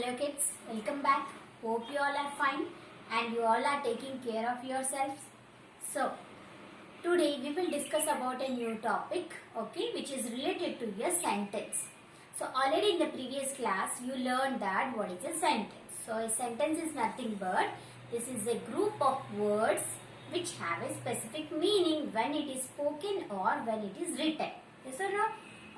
Hello kids, welcome back. Hope you all are fine and you all are taking care of yourselves. So, today we will discuss about a new topic, okay, which is related to your sentence. So, already in the previous class you learned that what is a sentence. So, a sentence is nothing but this is a group of words which have a specific meaning when it is spoken or when it is written. Yes or no?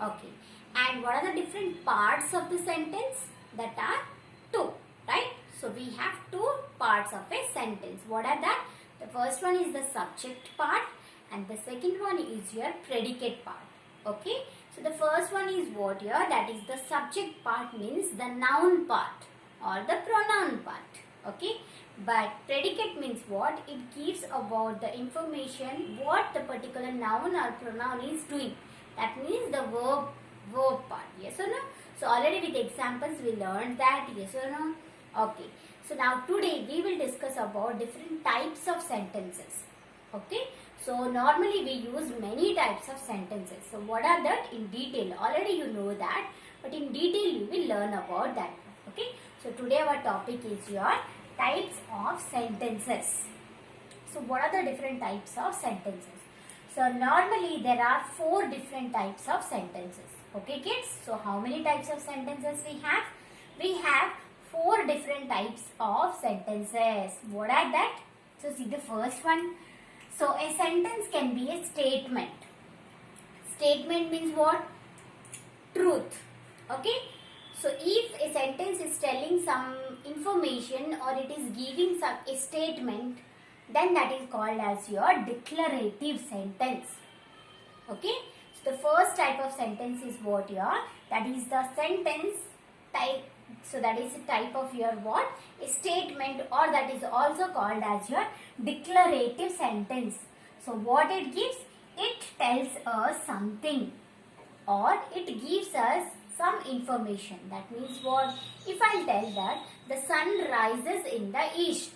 Okay. And what are the different parts of the sentence? That are two, right? So we have two parts of a sentence. What are that? The first one is the subject part and the second one is your predicate part. Okay? So the first one is what here? That is the subject part, means the noun part or the pronoun part. Okay? But predicate means what? It gives about the information what the particular noun or pronoun is doing. That means the verb part. Yes or no? So already with examples we learned that. Yes or no? Okay. So now today we will discuss about different types of sentences. Okay. So normally we use many types of sentences. So what are that in detail? Already you know that. But in detail you will learn about that. Okay. So today our topic is your types of sentences. So what are the different types of sentences? So normally there are 4 different types of sentences. Okay kids, so how many types of sentences we have? We have 4 different types of sentences. What are that? So see the first one. So a sentence can be a statement. Statement means what? Truth. Okay. So if a sentence is telling some information or it is giving a statement, then that is called as your declarative sentence. Okay. So the first type of sentence is what here? That is the sentence type. So that is a type of your what? A statement, or that is also called as your declarative sentence. So what it gives? It tells us something or it gives us some information. That means what? If I tell that the sun rises in the east.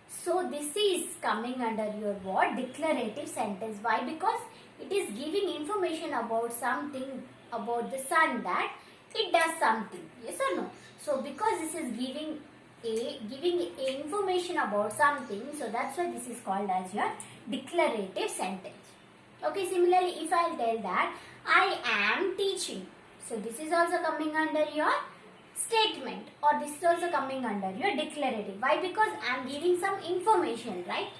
So this is coming under your what? Declarative sentence. Why? Because it is giving information about something, about the sun, that it does something. Yes or no? So because this is giving information about something, so that's why this is called as your declarative sentence. Okay, similarly if I tell that I am teaching, so this is also coming under your statement, or this is also coming under your declarative. Why? Because I am giving some information, right?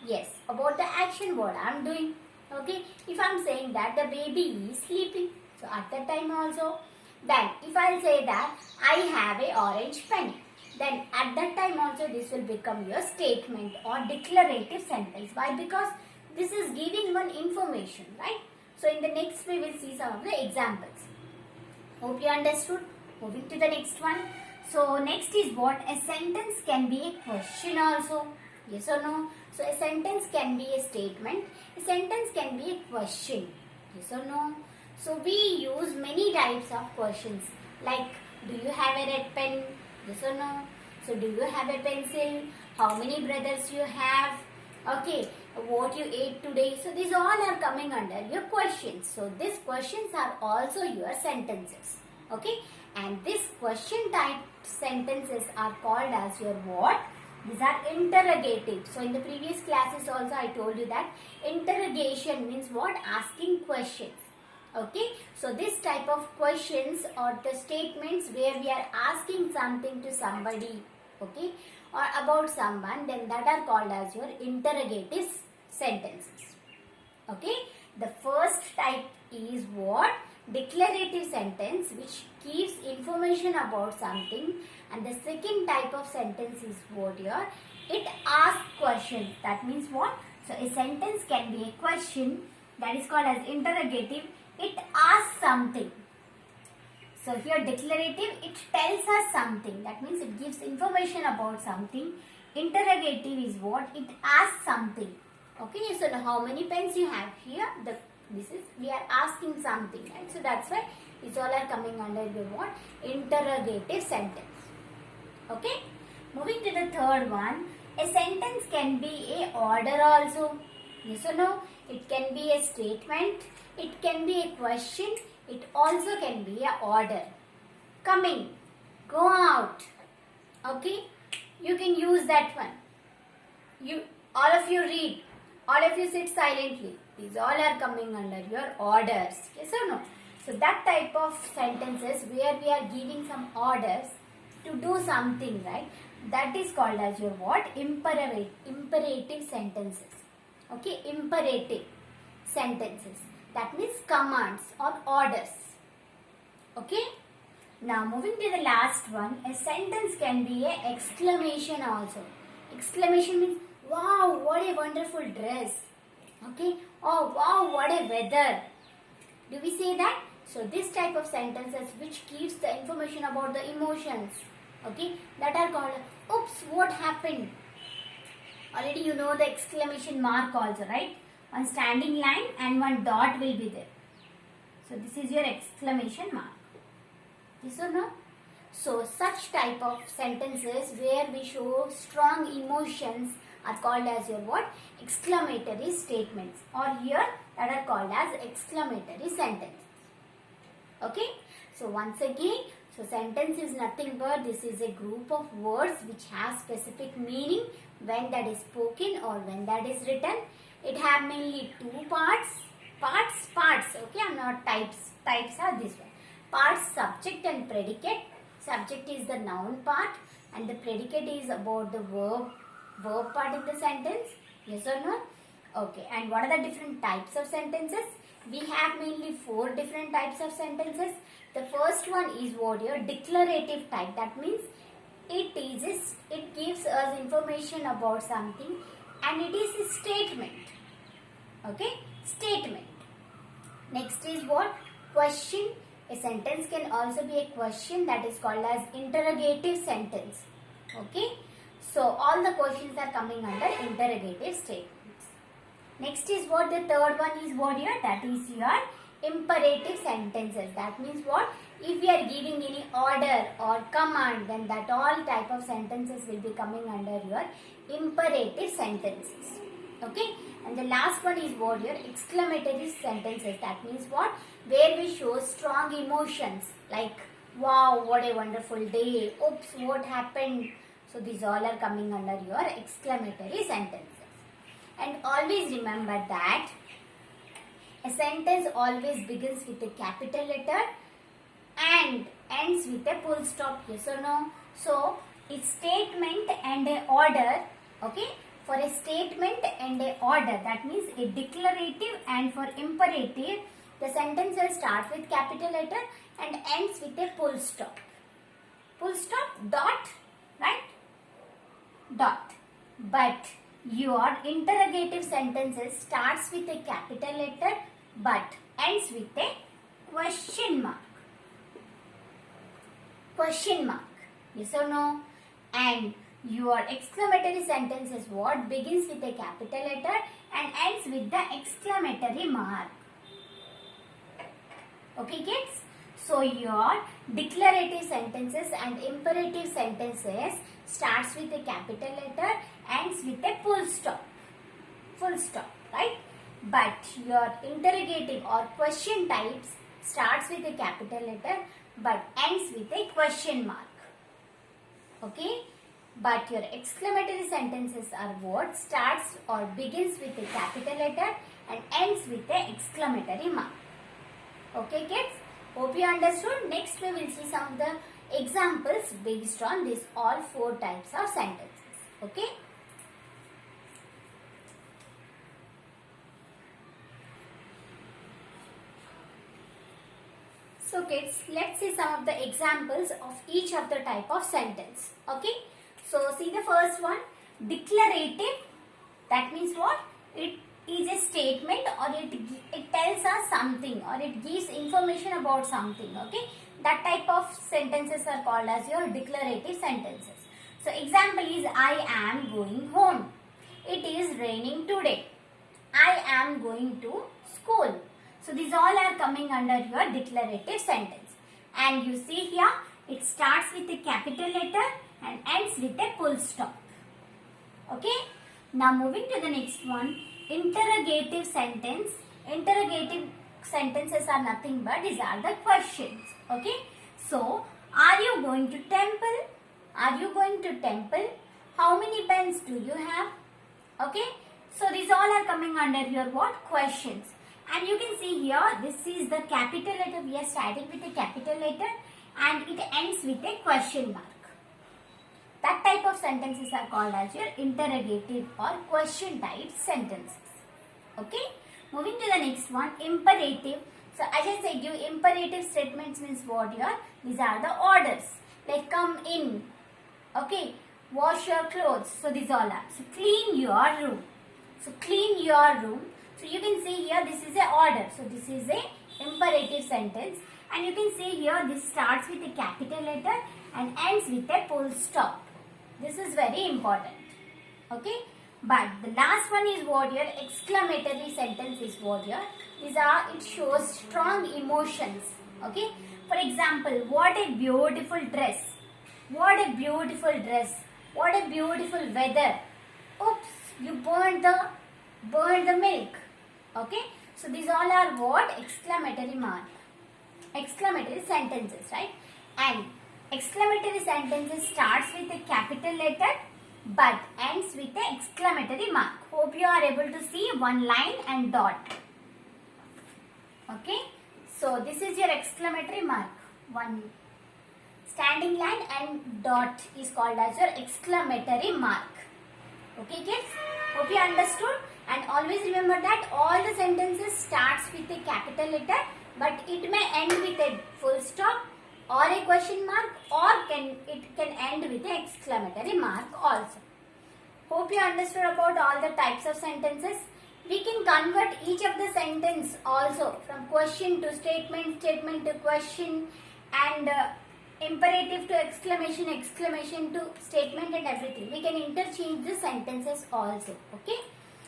Yes, about the action what I am doing. Okay, if I am saying that the baby is sleeping, so at that time also. Then if I will say that I have a orange pen, then at that time also this will become your statement or declarative sentence. Why? Because this is giving one information, right? So in the next we will see some of the examples. Hope you understood. Moving to the next one. So next is what? A sentence can be a question also. Yes or no? So a sentence can be a statement. A sentence can be a question. Yes or no? So we use many types of questions. Like, do you have a red pen? Yes or no? So do you have a pencil? How many brothers you have? Okay, what you ate today? So these all are coming under your questions. So these questions are also your sentences. Okay, and this question type sentences are called as your what? These are interrogative. So in the previous classes also I told you that interrogation means what? Asking questions. Okay, so this type of questions or the statements where we are asking something to somebody, okay, or about someone, then that are called as your interrogative sentences. Okay, the first type is what? Declarative sentence, which gives information about something, and the second type of sentence is what here? It asks questions. That means what? So a sentence can be a question, that is called as interrogative. It asks something. So here declarative, it tells us something. That means it gives information about something. Interrogative is what? It asks something. Okay, so now how many pens you have here? We are asking something, right? So that's why these all are coming under the what? Interrogative sentence. Okay, moving to the third one. A sentence can be a order also. Yes or no? It can be a statement. It can be a question. It also can be a order. Coming. go out. Okay, you can use that one. All of you read, all of you sit silently. These all are coming under your orders. Yes or no? So that type of sentences where we are giving some orders to do something, right? That is called as your what? Imperative sentences. Okay, imperative sentences. That means commands or orders. Okay. Now moving to the last one, a sentence can be a exclamation also. Exclamation means, wow, what a wonderful dress. Okay. Oh, wow, what a weather. Do we say that? So this type of sentences which gives the information about the emotions. Okay. That are called, oops, what happened? Already you know the exclamation mark also, right? One standing line and one dot will be there. So this is your exclamation mark. Yes or no? So such type of sentences where we show strong emotions are called as your what? Exclamatory statements, or here that are called as exclamatory sentences. Okay? So once again, so sentence is nothing but this is a group of words which have specific meaning when that is spoken or when that is written. It have mainly two parts. Parts. Okay, I'm not types. Types are this one. Parts, subject and predicate. Subject is the noun part and the predicate is about the verb part in the sentence. Yes or no? Okay, and what are the different types of sentences? We have mainly 4 different types of sentences. The first one is what your declarative type. That means it gives us information about something and it is a statement. Okay, statement. Next is what? Question. A sentence can also be a question, that is called as interrogative sentence. Okay, so all the questions are coming under interrogative statements. Next is what? The third one is what here? That is your imperative sentences. That means what? If we are giving any order or command, then that all type of sentences will be coming under your imperative sentences. Okay, and the last one is what? Your exclamatory sentences. That means what? Where we show strong emotions like, wow, what a wonderful day. Oops, what happened? So these all are coming under your exclamatory sentences. And always remember that a sentence always begins with a capital letter and ends with a full stop. Yes or no? So a statement and a order. Okay. For a statement and a order, that means a declarative, and for imperative, the sentence will start with capital letter and ends with a full stop. Full stop, dot, right? Dot. But your interrogative sentences starts with a capital letter but ends with a question mark. Question mark. Yes or no? And your exclamatory sentence is what? Begins with a capital letter and ends with the exclamatory mark. Okay kids? So your declarative sentences and imperative sentences starts with a capital letter, ends with a full stop. Full stop, right? But your interrogative or question types starts with a capital letter but ends with a question mark. Okay? But your exclamatory sentences are what? Starts or begins with a capital letter and ends with an exclamatory mark. Okay kids? Hope you understood. Next we will see some of the examples based on these all 4 types of sentences. Okay? So kids, let's see some of the examples of each of the type of sentence. Okay? So see the first one, declarative. That means what? It is a statement or it tells us something or it gives information about something. Okay? That type of sentences are called as your declarative sentences. So example is, I am going home. It is raining today. I am going to school. So these all are coming under your declarative sentence. And you see here, it starts with a capital letter and ends with a full stop. Okay. Now moving to the next one, interrogative sentence. Interrogative sentences are nothing but these are the questions. Okay. So Are you going to temple? Are you going to temple? How many pens do you have? Okay. So these all are coming under your what? Questions. And you can see here, this is the capital letter. We are starting with a capital letter and it ends with a question mark. That type of sentences are called as your interrogative or question type sentences. Okay. Moving to the next one, imperative. So as I said, you imperative statements means what here? These are the orders. Like come in. Okay. Wash your clothes. So these all are. So clean your room. So clean your room. So you can see here this is a order. So this is a imperative sentence. And you can see here this starts with a capital letter and ends with a full stop. This is very important. Okay. But the last one is what here? Exclamatory sentence is what here? It shows strong emotions. Okay. For example, what a beautiful dress. What a beautiful dress. What a beautiful weather. Oops, you burned the milk. Okay. So these all are what? Exclamatory mark. Exclamatory sentences, right? And exclamatory sentences starts with a capital letter but ends with an exclamatory mark. Hope you are able to see one line and dot. Okay. So this is your exclamatory mark. One standing line and dot is called as your exclamatory mark. Okay kids? Hope you understood. And always remember that all the sentences starts with a capital letter but it may end with a full stop or a question mark or it can end with an exclamatory mark also. Hope you understood about all the types of sentences. We can convert each of the sentence also from question to statement, statement to question and imperative to exclamation, exclamation to statement and everything. We can interchange the sentences also. Okay.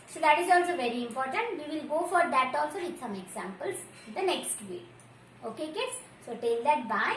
So that is also very important. We will go for that also with some examples in the next video. Okay kids. So till that, bye.